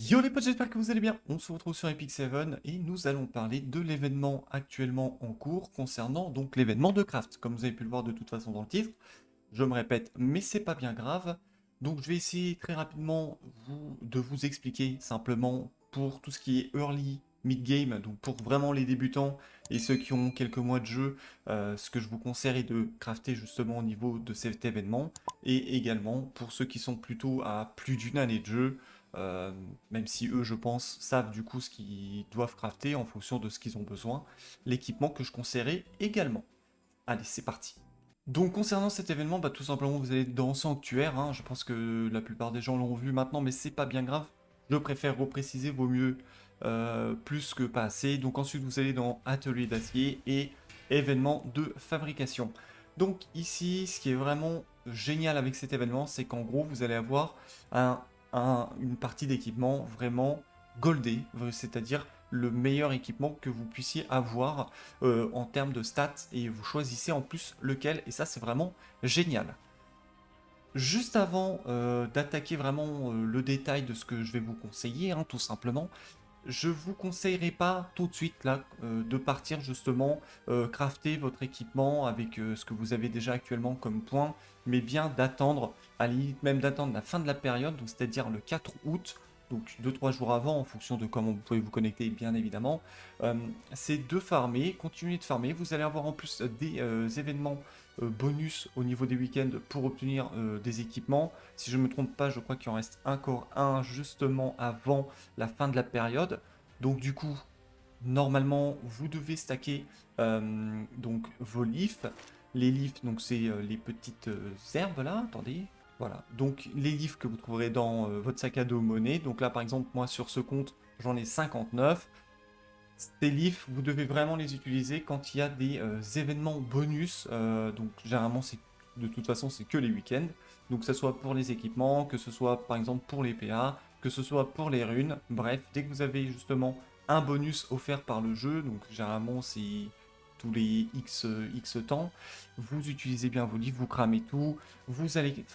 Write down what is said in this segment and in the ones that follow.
Yo les potes, j'espère que vous allez bien. On se retrouve sur Epic 7 et nous allons parler de l'événement actuellement en cours concernant donc l'événement de Craft. Comme vous avez pu le voir de toute façon dans le titre, je me répète, mais c'est pas bien grave. Donc je vais essayer très rapidement de vous expliquer simplement pour tout ce qui est early, mid-game, donc pour vraiment les débutants et ceux qui ont quelques mois de jeu, ce que je vous conseille de crafter justement au niveau de cet événement. Et également pour ceux qui sont plutôt à plus d'une année de jeu, euh, même si eux, je pense, savent du coup ce qu'ils doivent crafter en fonction de ce qu'ils ont besoin, l'équipement que je conseillerais également. Allez, c'est parti. Donc concernant cet événement, bah, tout simplement vous allez dans Sanctuaire, hein. Je pense que la plupart des gens l'ont vu maintenant, mais c'est pas bien grave. Je préfère repréciser, vaut mieux plus que pas assez. Donc ensuite vous allez dans Atelier d'acier et événement de fabrication. Donc ici, ce qui est vraiment génial avec cet événement, c'est qu'en gros vous allez avoir un, une partie d'équipement vraiment goldé, c'est-à-dire le meilleur équipement que vous puissiez avoir en termes de stats et vous choisissez en plus lequel et ça c'est vraiment génial. Juste avant d'attaquer vraiment le détail de ce que je vais vous conseiller, hein, tout simplement, je vous conseillerais pas tout de suite là de partir justement crafter votre équipement avec ce que vous avez déjà actuellement comme point, mais bien d'attendre, à la limite même d'attendre la fin de la période, donc c'est-à-dire le 4 août, donc 2-3 jours avant en fonction de comment vous pouvez vous connecter bien évidemment. Euh, c'est de farmer, continuer de farmer, vous allez avoir en plus des événements bonus au niveau des week-ends pour obtenir des équipements. Si je ne me trompe pas, je crois qu'il en reste encore un justement avant la fin de la période. Donc du coup, normalement, vous devez stacker donc vos leafs. Les leafs, donc c'est les petites herbes là. Attendez. Voilà. Donc les leafs que vous trouverez dans votre sac à dos monnaie. Donc là, par exemple, moi sur ce compte, j'en ai 59. Ces leafs, vous devez vraiment les utiliser quand il y a des événements bonus. Donc généralement, c'est de toute façon, c'est que les week-ends. Donc que ce soit pour les équipements, que ce soit par exemple pour les PA, que ce soit pour les runes. Bref, dès que vous avez justement un bonus offert par le jeu, donc généralement c'est tous les X temps, vous utilisez bien vos livres, vous cramez tout, vous allez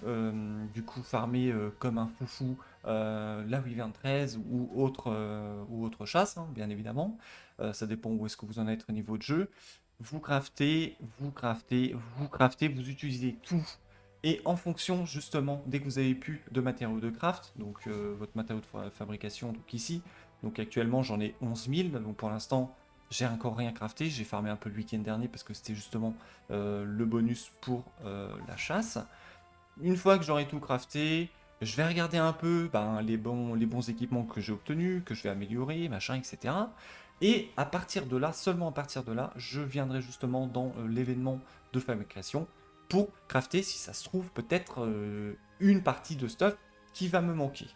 du coup farmer comme un foufou la Wyvern 13 ou autre chasse, hein, bien évidemment. Ça dépend où est-ce que vous en êtes au niveau de jeu. Vous craftez, vous craftez, vous craftez, vous utilisez tout. Et en fonction, justement, dès que vous avez plus de matériaux de craft, donc votre matériau de fabrication, donc ici, donc actuellement j'en ai 11 000, donc pour l'instant j'ai encore rien crafté, j'ai farmé un peu le week-end dernier parce que c'était justement le bonus pour la chasse. Une fois que j'aurai tout crafté, je vais regarder un peu ben, les bons équipements que j'ai obtenus, que je vais améliorer, machin, etc. Et à partir de là, seulement à partir de là, je viendrai justement dans l'événement de fabrication pour crafter, si ça se trouve, peut-être une partie de stuff qui va me manquer.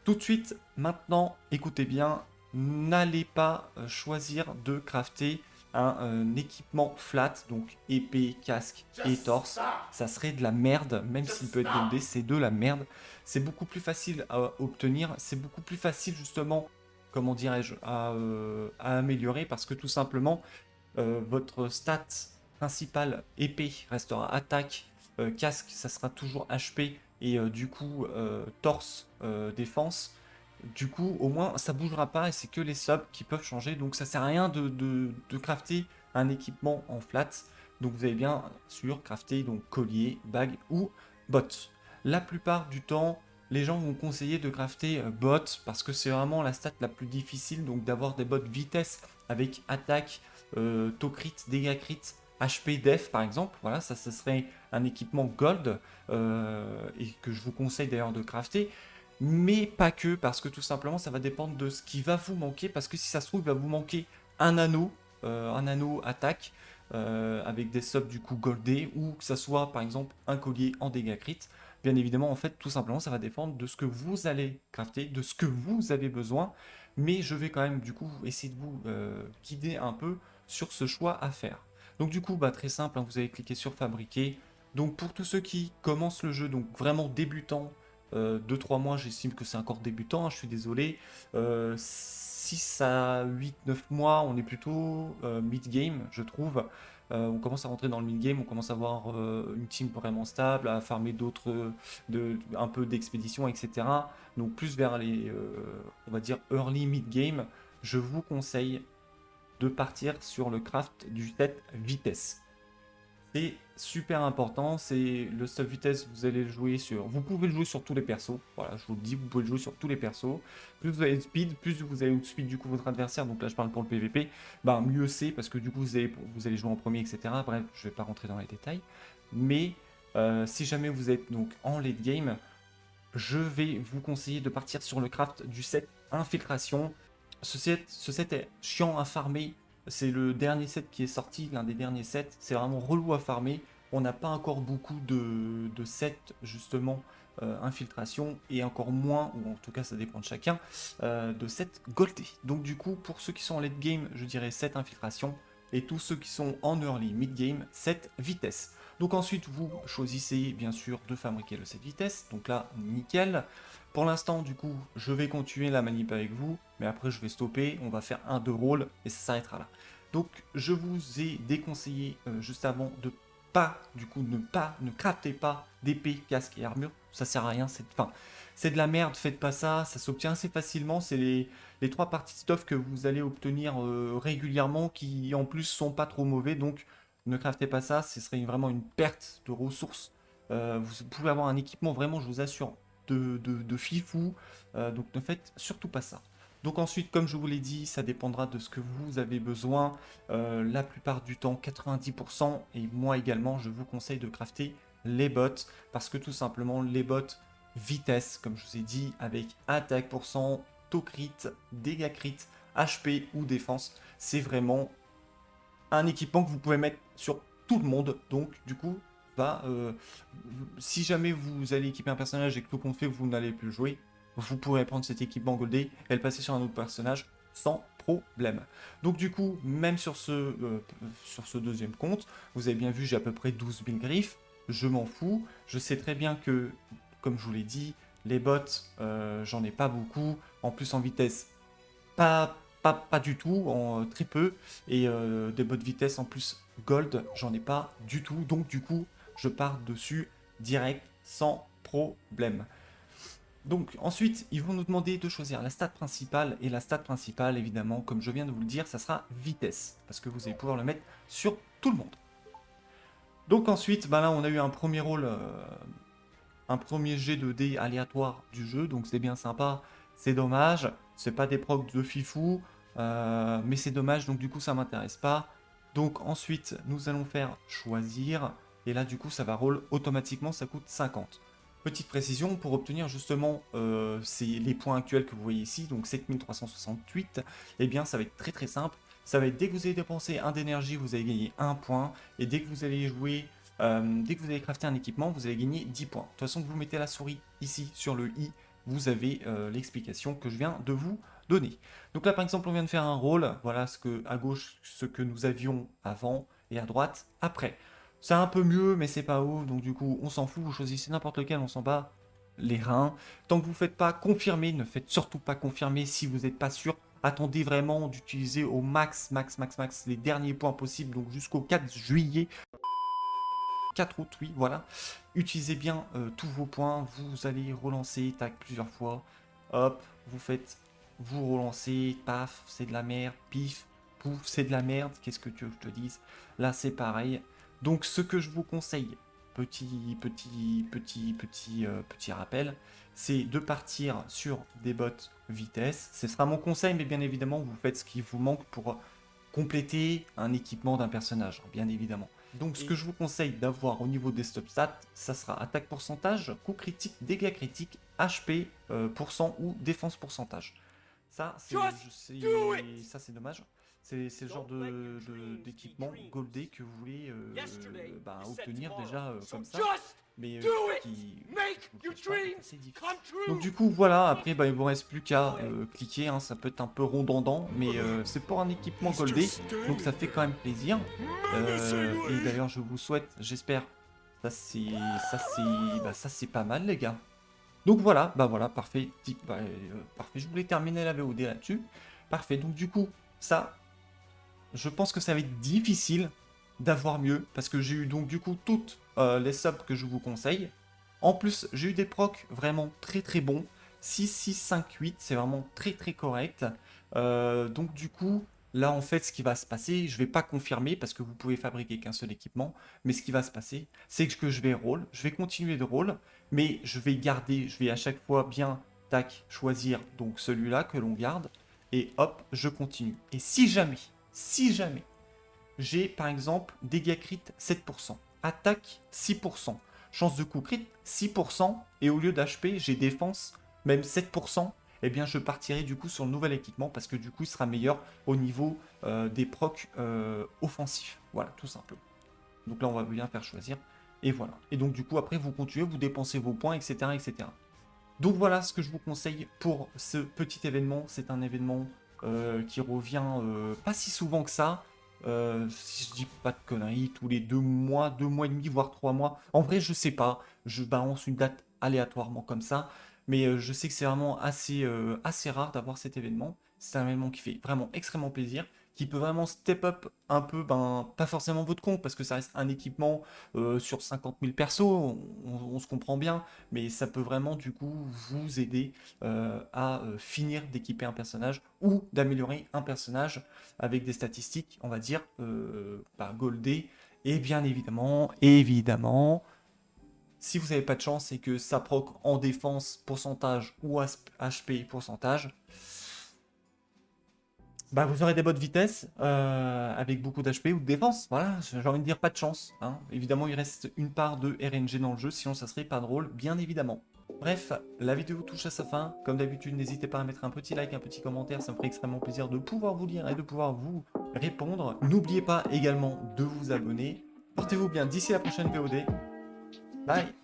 Tout de suite, maintenant, écoutez bien, n'allez pas choisir de crafter un équipement flat, donc épée, casque et torse. Ça serait de la merde, même s'il peut être goldé, c'est de la merde. C'est beaucoup plus facile à obtenir, c'est beaucoup plus facile justement, comment dirais-je, à améliorer parce que tout simplement, votre stat principale épée restera attaque, casque ça sera toujours HP et du coup torse défense. Du coup au moins ça bougera pas et c'est que les subs qui peuvent changer donc ça sert à rien de crafter un équipement en flat. Donc vous avez bien sûr crafter donc collier, bague ou bot. La plupart du temps les gens vont conseiller de crafter bot parce que c'est vraiment la stat la plus difficile donc d'avoir des bots vitesse avec attaque, taux crit, dégâts crit, HP def par exemple. Voilà, ça serait un équipement gold et que je vous conseille d'ailleurs de crafter. Mais pas que, parce que tout simplement ça va dépendre de ce qui va vous manquer. Parce que si ça se trouve, il va vous manquer un anneau attaque avec des subs du coup goldés ou que ça soit par exemple un collier en dégâts crit. Bien évidemment, en fait, tout simplement, ça va dépendre de ce que vous allez crafter, de ce que vous avez besoin. Mais je vais quand même du coup essayer de vous guider un peu sur ce choix à faire. Donc du coup, bah, très simple, hein, vous allez cliquer sur fabriquer. Donc pour tous ceux qui commencent le jeu, donc vraiment débutants, 2-3 mois, j'estime que c'est encore débutant, hein, je suis désolé. 6 à 8-9 mois, on est plutôt mid-game, je trouve. on commence à rentrer dans le mid-game, on commence à avoir une team vraiment stable, à farmer d'autres, un peu d'expédition, etc. Donc plus vers les, on va dire, early mid-game, je vous conseille de partir sur le craft du set vitesse. C'est super important, c'est le stuff vitesse, vous allez le jouer sur... Vous pouvez le jouer sur tous les persos, voilà, je vous le dis, vous pouvez le jouer sur tous les persos. Plus vous avez de speed, plus vous allez outspeed du coup votre adversaire, donc là je parle pour le PVP, bah mieux c'est, parce que du coup vous allez jouer en premier, etc. Bref, je vais pas rentrer dans les détails. Mais si jamais vous êtes donc en late game, je vais vous conseiller de partir sur le craft du set infiltration. Ce set est chiant à farmer. C'est le dernier set qui est sorti, l'un des derniers sets. C'est vraiment relou à farmer. On n'a pas encore beaucoup de sets, justement, infiltration, et encore moins, ou en tout cas ça dépend de chacun, de sets goldés. Donc du coup, pour ceux qui sont en late game, je dirais set infiltration, et tous ceux qui sont en early mid game, set vitesse. Donc ensuite, vous choisissez bien sûr de fabriquer le set vitesse. Donc là, nickel. Pour l'instant, du coup, je vais continuer la manip avec vous, mais après je vais stopper. On va faire un 2 rôles et ça s'arrêtera là. Donc je vous ai déconseillé juste avant de pas, du coup, ne craftez pas d'épée, casque et armure. Ça sert à rien. C'est de la merde. Faites pas ça. Ça s'obtient assez facilement. C'est les trois parties de stuff que vous allez obtenir régulièrement qui en plus sont pas trop mauvais. Donc ne craftez pas ça, ce serait vraiment une perte de ressources. Vous pouvez avoir un équipement vraiment, je vous assure, de fifou. Donc ne faites surtout pas ça. Donc ensuite, comme je vous l'ai dit, ça dépendra de ce que vous avez besoin. La plupart du temps, 90%, et moi également, je vous conseille de crafter les bots. Parce que tout simplement, les bots vitesse, comme je vous ai dit, avec attaque pour cent, taux crit, dégâts crit, HP ou défense, c'est vraiment un équipement que vous pouvez mettre sur tout le monde. Donc, du coup, bah, si jamais vous allez équiper un personnage et que tout compte fait, vous n'allez plus le jouer, vous pourrez prendre cet équipement goldé et le passer sur un autre personnage sans problème. Donc, du coup, même sur ce deuxième compte, vous avez bien vu, j'ai à peu près 12 000 griffes. Je m'en fous. Je sais très bien que, comme je vous l'ai dit, les bots, j'en ai pas beaucoup. En plus, en vitesse, pas du tout, en très peu. Et des bots de vitesse en plus gold, j'en ai pas du tout. Donc du coup, je pars dessus direct, sans problème. Donc ensuite, ils vont nous demander de choisir la stat principale. Et la stat principale, évidemment, comme je viens de vous le dire, ça sera vitesse. Parce que vous allez pouvoir le mettre sur tout le monde. Donc ensuite, bah là, on a eu un premier rôle, un premier jet de dés aléatoire du jeu. Donc c'est bien sympa. C'est dommage. C'est pas des procs de fifou. Mais c'est dommage, donc du coup ça m'intéresse pas. Donc ensuite nous allons faire choisir, et là du coup ça va roll automatiquement, ça coûte 50. Petite précision, pour obtenir justement c'est les points actuels que vous voyez ici, donc 7368, et bien ça va être très très simple. Ça va être dès que vous avez dépensé 1 d'énergie, vous allez gagner 1 point, et dès que vous allez jouer, dès que vous allez crafter un équipement, vous allez gagner 10 points. De toute façon, vous mettez la souris ici sur le i, vous avez l'explication que je viens de vous donner. Donc là, par exemple, on vient de faire un rôle. Voilà à gauche, ce que nous avions avant, et à droite, après. C'est un peu mieux, mais c'est pas ouf. Donc du coup, on s'en fout. Vous choisissez n'importe lequel, on s'en bat les reins. Tant que vous ne faites pas confirmer, ne faites surtout pas confirmer si vous n'êtes pas sûr. Attendez vraiment d'utiliser au max les derniers points possibles, donc jusqu'au 4 juillet. 4 août, oui, voilà. Utilisez bien tous vos points. Vous allez relancer, tac, plusieurs fois. Hop, vous relancez, paf, c'est de la merde, pif, pouf, c'est de la merde. Qu'est-ce que tu veux que je te dise? Là, c'est pareil. Donc, ce que je vous conseille, petit rappel, c'est de partir sur des bots vitesse. Ce sera mon conseil, mais bien évidemment, vous faites ce qui vous manque pour compléter un équipement d'un personnage, bien évidemment. Donc ce que je vous conseille d'avoir au niveau des stop stats, ça sera attaque pourcentage, coup critique, dégâts critiques, HP pourcent ou défense pourcentage. Ça, c'est dommage. C'est le genre d'équipement goldé que vous voulez obtenir déjà comme ça. Mais c'est difficile. Donc du coup voilà, après il vous reste plus qu'à cliquer, hein, ça peut être un peu redondant, mais c'est pour un équipement goldé, donc ça fait quand même plaisir. Et d'ailleurs je vous souhaite, j'espère, ça c'est pas mal les gars. Donc voilà, voilà, parfait, parfait, je voulais terminer la VOD là-dessus. Parfait, donc du coup, ça, je pense que ça va être difficile d'avoir mieux, parce que j'ai eu donc du coup toutes les subs que je vous conseille. En plus, j'ai eu des procs vraiment très très bons. 6, 6, 5, 8, c'est vraiment très très correct. Donc du coup, là en fait, ce qui va se passer, je vais pas confirmer parce que vous pouvez fabriquer qu'un seul équipement, mais ce qui va se passer, c'est que je vais roll, je vais continuer de roll, mais je vais garder, je vais à chaque fois bien, tac, choisir donc celui-là que l'on garde, et hop, je continue. Et si jamais, j'ai par exemple dégâts crit 7%, attaque 6%, chance de coup crit 6%, et au lieu d'HP, j'ai défense même 7%, eh bien je partirai du coup sur le nouvel équipement parce que du coup il sera meilleur au niveau des procs offensifs. Voilà, tout simplement. Donc là on va bien faire choisir. Et voilà. Et donc du coup après vous continuez, vous dépensez vos points, etc. etc. Donc voilà ce que je vous conseille pour ce petit événement. C'est un événement qui revient pas si souvent que ça. Si je dis pas de conneries, tous les 2 mois, 2 mois et demi, voire 3 mois. En vrai, je sais pas. Je balance une date aléatoirement comme ça. Mais je sais que c'est vraiment assez rare d'avoir cet événement. C'est un événement qui fait vraiment extrêmement plaisir, qui peut vraiment step up un peu, ben, pas forcément votre compte, parce que ça reste un équipement sur 50 000 persos, on se comprend bien, mais ça peut vraiment du coup vous aider à finir d'équiper un personnage ou d'améliorer un personnage avec des statistiques, on va dire, goldées. Et bien évidemment, si vous n'avez pas de chance et que ça proc en défense pourcentage ou HP pourcentage, bah, vous aurez des bonnes vitesses avec beaucoup d'HP ou de défense. Voilà, j'ai envie de dire pas de chance. Hein. Évidemment, il reste une part de RNG dans le jeu, sinon ça serait pas drôle, bien évidemment. Bref, la vidéo touche à sa fin. Comme d'habitude, n'hésitez pas à mettre un petit like, un petit commentaire, ça me ferait extrêmement plaisir de pouvoir vous lire et de pouvoir vous répondre. N'oubliez pas également de vous abonner. Portez-vous bien d'ici la prochaine VOD. Bye!